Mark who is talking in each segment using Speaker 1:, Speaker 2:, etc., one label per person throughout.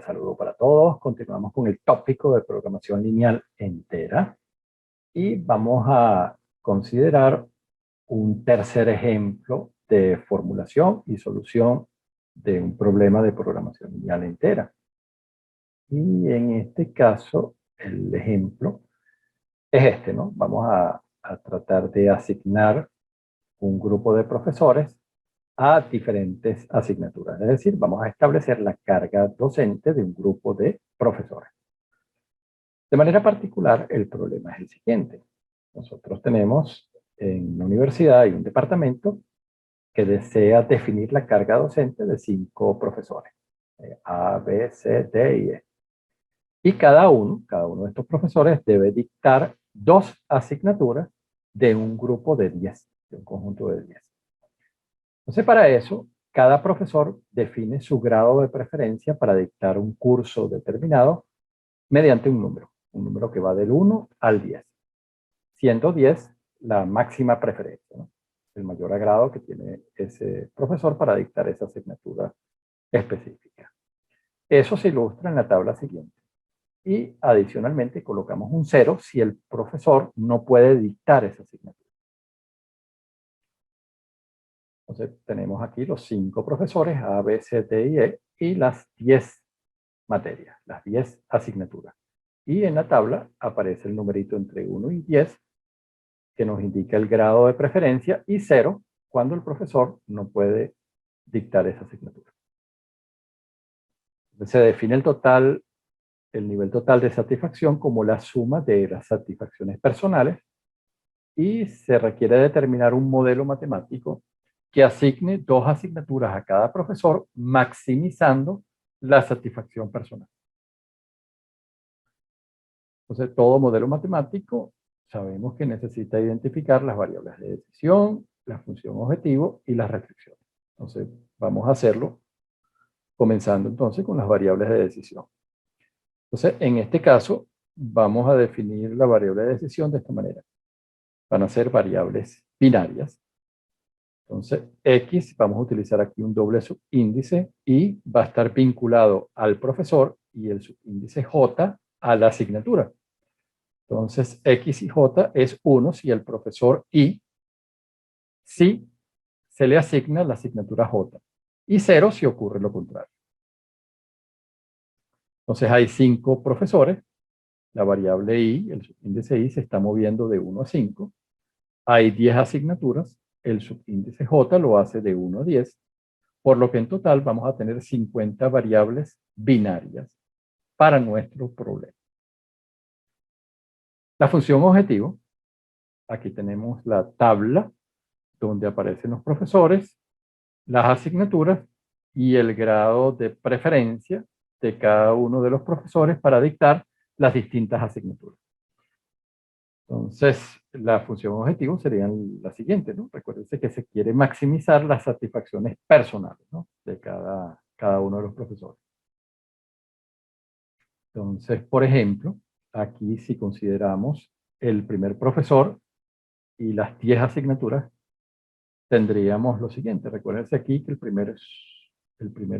Speaker 1: saludo para todos. Continuamos con el tópico de programación lineal entera y vamos a considerar un tercer ejemplo de formulación y solución de un problema de programación lineal entera. Y en este caso, el ejemplo es este, ¿no? Vamos a tratar de asignar un grupo de profesores a diferentes asignaturas. Es decir, vamos a establecer la carga docente de un grupo de profesores. De manera particular, el problema es el siguiente. Nosotros tenemos en una universidad y un departamento que desea definir la carga docente de 5 profesores. A, B, C, D y E. Y cada uno de estos profesores debe dictar 2 asignaturas de un grupo de 10, de un conjunto de 10. Entonces, para eso, cada profesor define su grado de preferencia para dictar un curso determinado mediante un número que va del 1 al 10, siendo 10 la máxima preferencia, ¿no? El mayor agrado que tiene ese profesor para dictar esa asignatura específica. Eso se ilustra en la tabla siguiente. Y adicionalmente colocamos un 0 si el profesor no puede dictar esa asignatura. Entonces tenemos aquí los 5 profesores, A, B, C, D y E, y las 10 materias, las 10 asignaturas. Y en la tabla aparece el numerito entre 1 y 10, que nos indica el grado de preferencia, y 0 cuando el profesor no puede dictar esa asignatura. Entonces se define el nivel total de satisfacción como la suma de las satisfacciones personales, y se requiere determinar un modelo matemático que asigne 2 asignaturas a cada profesor, maximizando la satisfacción personal. Entonces, todo modelo matemático sabemos que necesita identificar las variables de decisión, la función objetivo y las restricciones. Entonces, vamos a hacerlo comenzando entonces con las variables de decisión. Entonces, en este caso, vamos a definir la variable de decisión de esta manera. Van a ser variables binarias. Entonces, X, vamos a utilizar aquí un doble subíndice y va a estar vinculado al profesor y el subíndice J a la asignatura. Entonces, X y J es 1 si el profesor I, si se le asigna la asignatura J, y 0 si ocurre lo contrario. Entonces, hay 5 profesores, la variable I, el subíndice I se está moviendo de 1 a 5, hay 10 asignaturas, el subíndice J lo hace de 1 a 10, por lo que en total vamos a tener 50 variables binarias para nuestro problema. La función objetivo, aquí tenemos la tabla donde aparecen los profesores, las asignaturas y el grado de preferencia de cada uno de los profesores para dictar las distintas asignaturas. Entonces, la función objetivo sería la siguiente, ¿no? Recuérdense que se quiere maximizar las satisfacciones personales, ¿no? De cada uno de los profesores. Entonces, por ejemplo, aquí si consideramos el primer profesor y las 10 asignaturas, tendríamos lo siguiente. Recuérdense aquí que el primer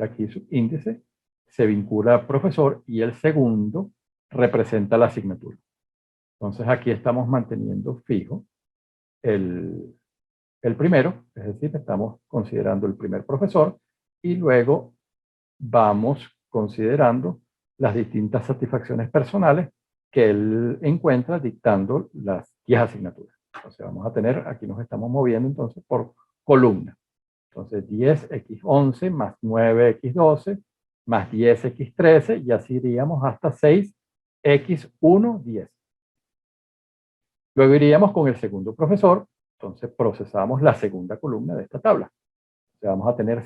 Speaker 1: aquí subíndice se vincula al profesor y el segundo representa la asignatura. Entonces aquí estamos manteniendo fijo el primero, es decir, estamos considerando el primer profesor y luego vamos considerando las distintas satisfacciones personales que él encuentra dictando las 10 asignaturas. Entonces vamos a tener, aquí nos estamos moviendo entonces por columna. Entonces 10x11 más 9x12 más 10x13 y así iríamos hasta 6x1, 10. Luego iríamos con el segundo profesor, entonces procesamos la segunda columna de esta tabla. Entonces vamos a tener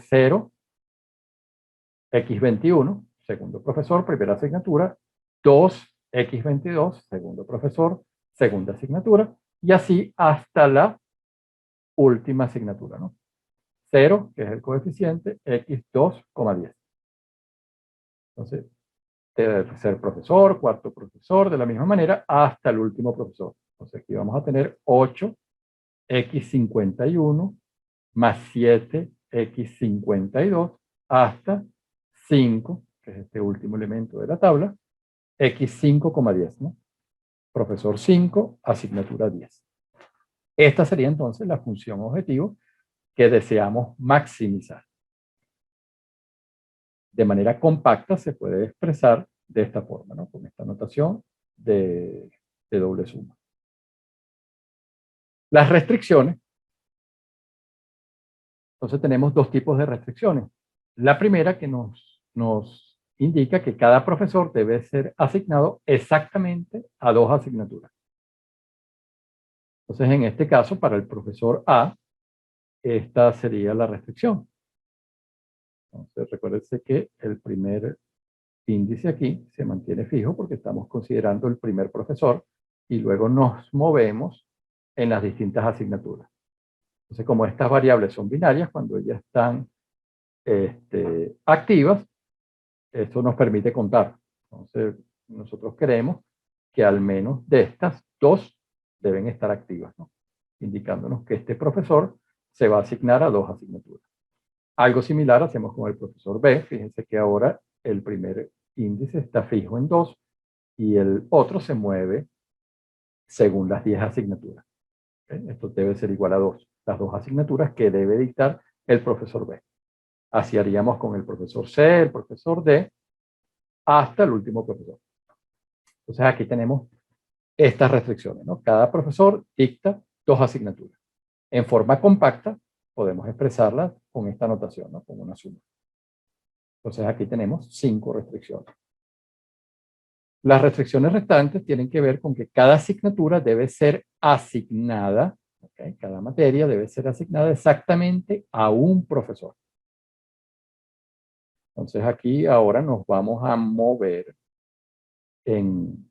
Speaker 1: 0x21, segundo profesor, primera asignatura, 2x22, segundo profesor, segunda asignatura, y así hasta la última asignatura, ¿no? 0, que es el coeficiente, x2,10. Entonces, tercer profesor, cuarto profesor, de la misma manera, hasta el último profesor. Entonces, aquí vamos a tener 8x51 más 7x52 hasta 5 que es este último elemento de la tabla, x5,10, ¿no? Profesor 5, asignatura 10. Esta sería entonces la función objetivo que deseamos maximizar. De manera compacta se puede expresar de esta forma, ¿no? Con esta notación de doble suma. Las restricciones. Entonces tenemos dos tipos de restricciones. La primera que nos indica que cada profesor debe ser asignado exactamente a 2 asignaturas. Entonces en este caso, para el profesor A, esta sería la restricción. Entonces recuérdense que el primer índice aquí se mantiene fijo porque estamos considerando el primer profesor y luego nos movemos en las distintas asignaturas. Entonces, como estas variables son binarias, cuando ellas están activas, esto nos permite contar. Entonces, nosotros queremos que al menos de estas dos deben estar activas, ¿no? Indicándonos que este profesor se va a asignar a 2 asignaturas. Algo similar hacemos con el profesor B. Fíjense que ahora el primer índice está fijo en 2 y el otro se mueve según las 10 asignaturas. ¿Okay? Esto debe ser igual a 2. Las 2 asignaturas que debe dictar el profesor B. Así haríamos con el profesor C, el profesor D, hasta el último profesor. Entonces aquí tenemos estas restricciones, ¿no? Cada profesor dicta 2 asignaturas. En forma compacta podemos expresarlas con esta notación, ¿no? Con una suma. Entonces aquí tenemos 5 restricciones. Las restricciones restantes tienen que ver con que cada asignatura debe ser asignada, ¿okay? Cada materia debe ser asignada exactamente a un profesor. Entonces aquí ahora nos vamos a mover en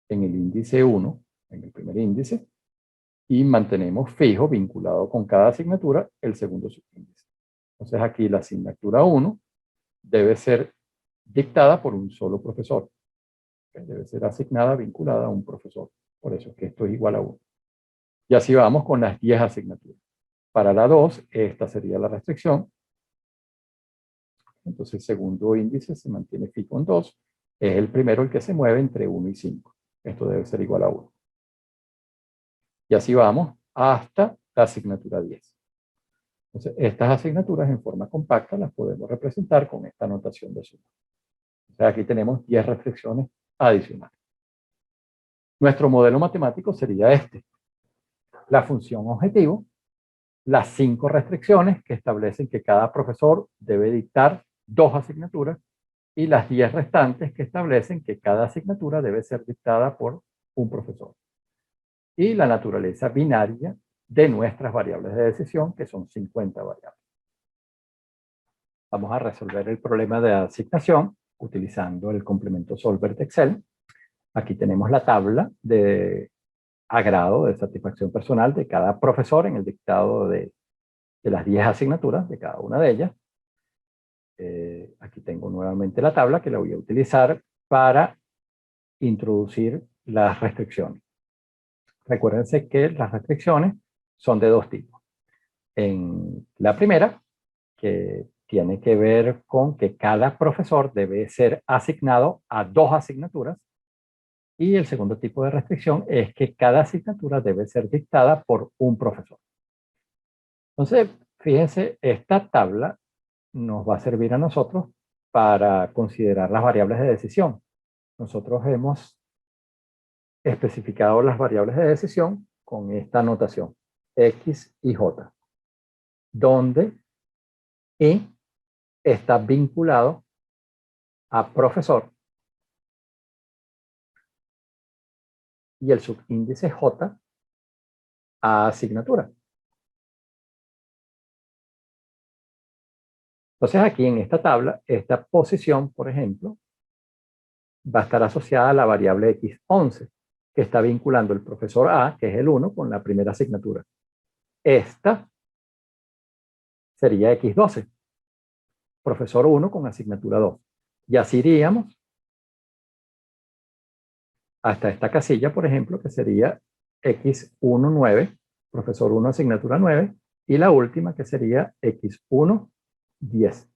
Speaker 1: el índice 1, en el primer índice, y mantenemos fijo, vinculado con cada asignatura, el segundo subíndice. Entonces aquí la asignatura 1 debe ser dictada por un solo profesor. Debe ser asignada, vinculada a un profesor. Por eso es que esto es igual a 1. Y así vamos con las 10 asignaturas. Para la 2, esta sería la restricción. Entonces el segundo índice se mantiene fijo en 2. Es el primero el que se mueve entre 1 y 5. Esto debe ser igual a 1. Y así vamos hasta la asignatura 10. Entonces, estas asignaturas en forma compacta las podemos representar con esta notación de suma. O sea, aquí tenemos 10 restricciones adicionales. Nuestro modelo matemático sería este. La función objetivo, las 5 restricciones que establecen que cada profesor debe dictar 2 asignaturas y las 10 restantes que establecen que cada asignatura debe ser dictada por un profesor. Y la naturaleza binaria de nuestras variables de decisión, que son 50 variables. Vamos a resolver el problema de asignación utilizando el complemento solver de Excel. Aquí tenemos la tabla de agrado, de satisfacción personal de cada profesor en el dictado de las 10 asignaturas de cada una de ellas. Aquí tengo nuevamente la tabla que la voy a utilizar para introducir las restricciones. Recuérdense que las restricciones son de 2 tipos. En la primera, que tiene que ver con que cada profesor debe ser asignado a 2 asignaturas. Y el segundo tipo de restricción es que cada asignatura debe ser dictada por un profesor. Entonces, fíjense, esta tabla nos va a servir a nosotros para considerar las variables de decisión. Nosotros hemos especificado las variables de decisión con esta notación, X y J, donde Y está vinculado a profesor y el subíndice J a asignatura. Entonces aquí en esta tabla, esta posición, por ejemplo, va a estar asociada a la variable X11, que está vinculando el profesor A, que es el 1, con la primera asignatura. Esta sería X12, profesor 1 con asignatura 2. Y así iríamos hasta esta casilla, por ejemplo, que sería X19, profesor 1, asignatura 9, y la última que sería X1, 10.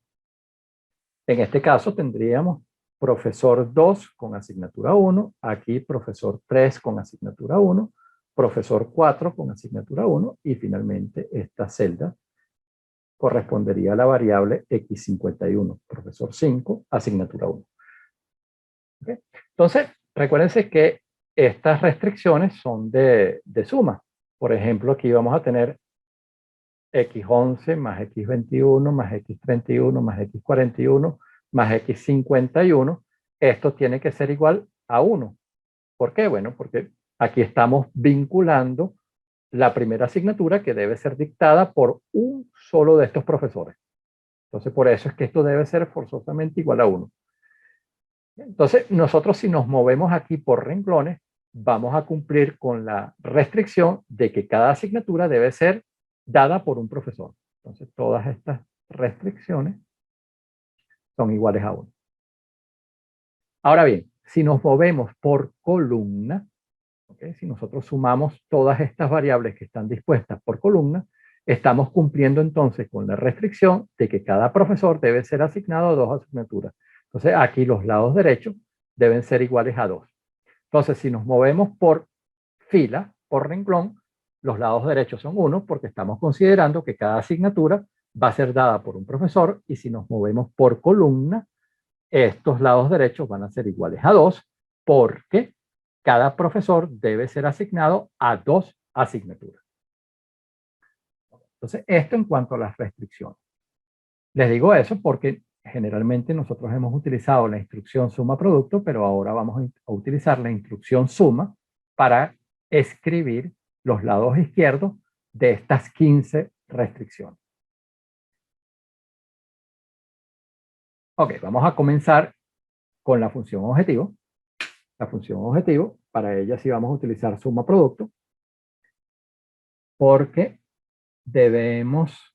Speaker 1: En este caso tendríamos profesor 2 con asignatura 1, aquí profesor 3 con asignatura 1, profesor 4 con asignatura 1 y finalmente esta celda correspondería a la variable x51, profesor 5, asignatura 1. ¿Okay? Entonces, recuérdense que estas restricciones son de suma. Por ejemplo, aquí vamos a tener x11 más x21 más x31 más x41 más x51. Esto tiene que ser igual a 1. ¿Por qué? Bueno, porque aquí estamos vinculando la primera asignatura que debe ser dictada por un solo de estos profesores. Entonces, por eso es que esto debe ser forzosamente igual a 1. Entonces, nosotros si nos movemos aquí por renglones, vamos a cumplir con la restricción de que cada asignatura debe ser dada por un profesor. Entonces, todas estas restricciones son iguales a 1. Ahora bien, si nos movemos por columna, ¿okay? Si nosotros sumamos todas estas variables que están dispuestas por columna, estamos cumpliendo entonces con la restricción de que cada profesor debe ser asignado a 2 asignaturas. Entonces, aquí los lados derechos deben ser iguales a 2. Entonces, si nos movemos por fila, por renglón, los lados derechos son 1 porque estamos considerando que cada asignatura va a ser dada por un profesor, y si nos movemos por columna, estos lados derechos van a ser iguales a 2 porque cada profesor debe ser asignado a 2 asignaturas. Entonces, esto en cuanto a las restricciones. Les digo eso porque generalmente nosotros hemos utilizado la instrucción suma producto, pero ahora vamos a utilizar la instrucción suma para escribir los lados izquierdos de estas 15 restricciones. Ok, vamos a comenzar con la función objetivo. La función objetivo, para ella sí vamos a utilizar suma producto, porque debemos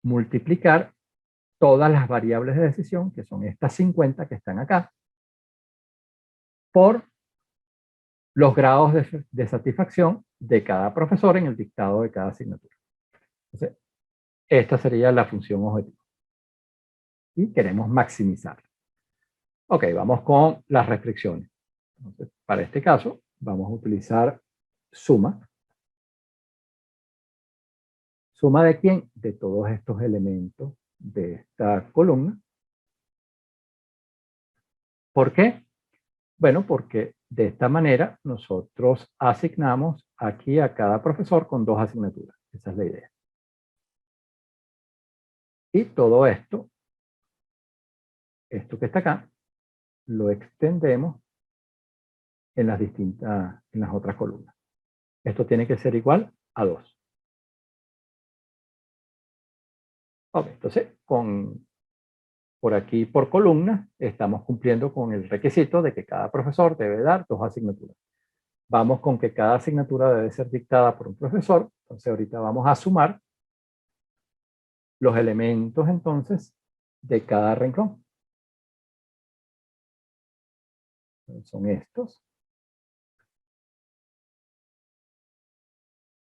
Speaker 1: multiplicar todas las variables de decisión, que son estas 50 que están acá, por los grados de satisfacción de cada profesor en el dictado de cada asignatura. Entonces, esta sería la función objetivo. Y queremos maximizarla. Ok, vamos con las restricciones. Entonces, para este caso, vamos a utilizar suma. ¿Suma de quién? De todos estos elementos de esta columna. ¿Por qué? Bueno, porque de esta manera nosotros asignamos aquí a cada profesor con 2 asignaturas. Esa es la idea. Y todo esto que está acá, lo extendemos en las otras columnas. Esto tiene que ser igual a 2. Ok, entonces por aquí por columna estamos cumpliendo con el requisito de que cada profesor debe dar 2 asignaturas. Vamos con que cada asignatura debe ser dictada por un profesor. Entonces ahorita vamos a sumar los elementos entonces de cada renglón. Son estos.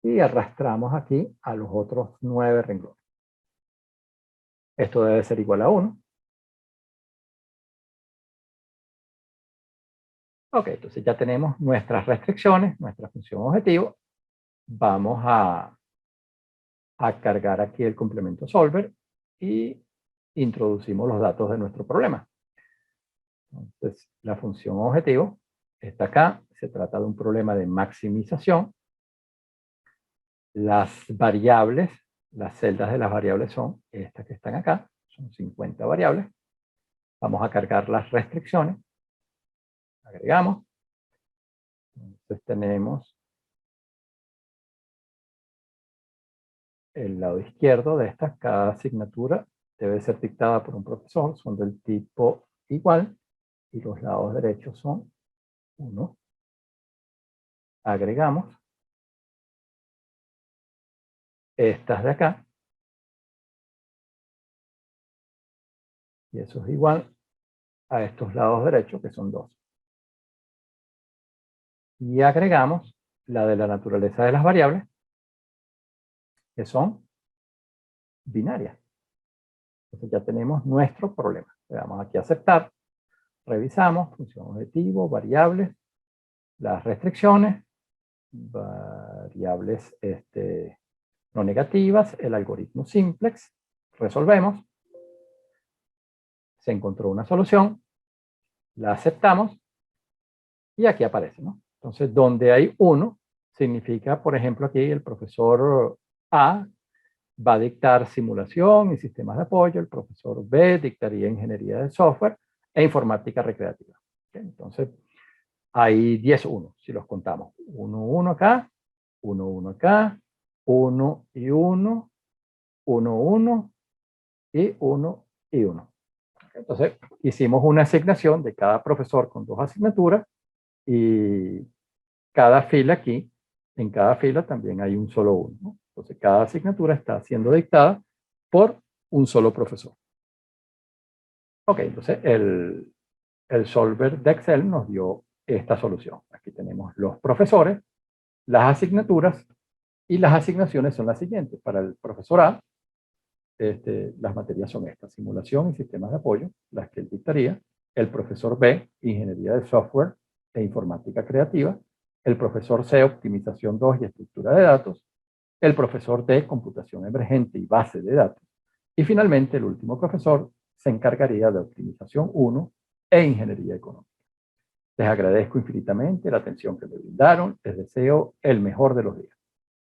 Speaker 1: Y arrastramos aquí a los otros 9 renglones. Esto debe ser igual a 1. Ok, entonces ya tenemos nuestras restricciones, nuestra función objetivo. Vamos a cargar aquí el complemento solver y introducimos los datos de nuestro problema. Entonces, la función objetivo está acá. Se trata de un problema de maximización. Las variables, las celdas de las variables son estas que están acá. Son 50 variables. Vamos a cargar las restricciones. Agregamos. Entonces tenemos el lado izquierdo de estas. Cada asignatura debe ser dictada por un profesor. Son del tipo igual. Y los lados derechos son 1. Agregamos estas de acá. Y eso es igual a estos lados derechos, que son 2. Y agregamos la de la naturaleza de las variables, que son binarias. Entonces ya tenemos nuestro problema. Le damos aquí a aceptar. Revisamos, función objetivo, variables, las restricciones, variables no negativas, el algoritmo simplex. Resolvemos. Se encontró una solución. La aceptamos. Y aquí aparece, ¿no? Entonces, donde hay 1, significa, por ejemplo, aquí el profesor A va a dictar simulación y sistemas de apoyo, el profesor B dictaría ingeniería de software e informática recreativa. ¿Okay? Entonces, hay 10 unos, si los contamos. 1, 1 acá, 1, 1 acá, 1 y 1, 1, 1 y 1 y 1. Entonces, hicimos una asignación de cada profesor con 2 asignaturas y cada fila aquí, en cada fila también hay un solo 1, ¿no? Entonces, cada asignatura está siendo dictada por un solo profesor. Ok, entonces el solver de Excel nos dio esta solución. Aquí tenemos los profesores, las asignaturas y las asignaciones son las siguientes. Para el profesor A, las materias son estas: simulación y sistemas de apoyo, las que él dictaría. El profesor B, ingeniería de software e informática creativa. El profesor C, optimización 2 y estructura de datos. El profesor D, computación emergente y base de datos. Y finalmente, el último profesor se encargaría de optimización 1 e ingeniería económica. Les agradezco infinitamente la atención que me brindaron. Les deseo el mejor de los días.